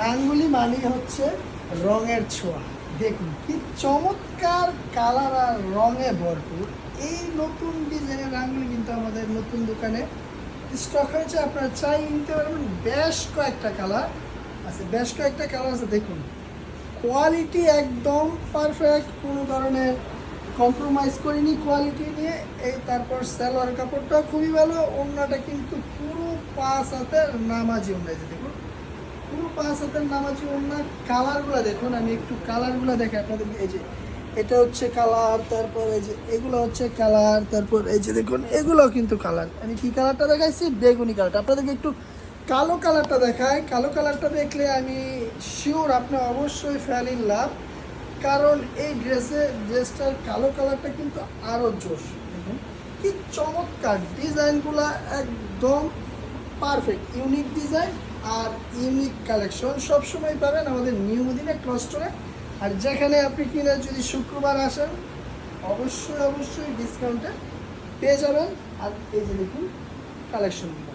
রাঙ্গুলি মানে হচ্ছে রঙের ছোঁয়া। দেখুন কি চমৎকার কালার আর রঙে ভরপুর এই নতুন ডিজাইনের রাঙ্গুলি কিন্তু আমাদের নতুন দোকানে স্টক হয়েছে। আপনারা চাই নিতে পারবেন। বেশ কয়েকটা কালার আছে, দেখুন কোয়ালিটি একদম পারফেক্ট, কোনো ধরনের কম্প্রোমাইজ করিনি কোয়ালিটি নিয়ে। এই তারপর সালোয়ার কাপড়টাও খুবই ভালো, ওড়নাটা কিন্তু পুরো 5 হাতের নামাজি ওড়না। দেখুন পুরো 5 হাতের নামাজি ওড়না। কালারগুলো দেখুন, আমি একটু কালারগুলো দেখে আপনাদের। এই যে এটা হচ্ছে কালার, তারপর এই যে এগুলো হচ্ছে কালার, তারপর এই যে দেখুন এগুলোও কিন্তু কালার। আমি কি কালারটা দেখাইছি? বেগুনি কালারটা। আপনাদেরকে একটু কালো কালারটা দেখায়। কালো কালারটা দেখলে আমি শিওর আপনি অবশ্যই ফ্যাল ইন লাভ, কারণ এই ড্রেসটার কালো কালারটা কিন্তু আরও জোশ। দেখুন কি চমৎকার ডিজাইনগুলো, একদম পারফেক্ট ইউনিক ডিজাইন আর ইউনিক কালেকশন সবসময় পাবেন আমাদের নিউ মদিনা ক্লথ স্টোরে। আর যেখানে আপনি কিনে যদি শুক্রবার আসেন অবশ্যই ডিসকাউন্টে পেয়ে যাবেন। আর এই যে দেখুন কালেকশনগুলো।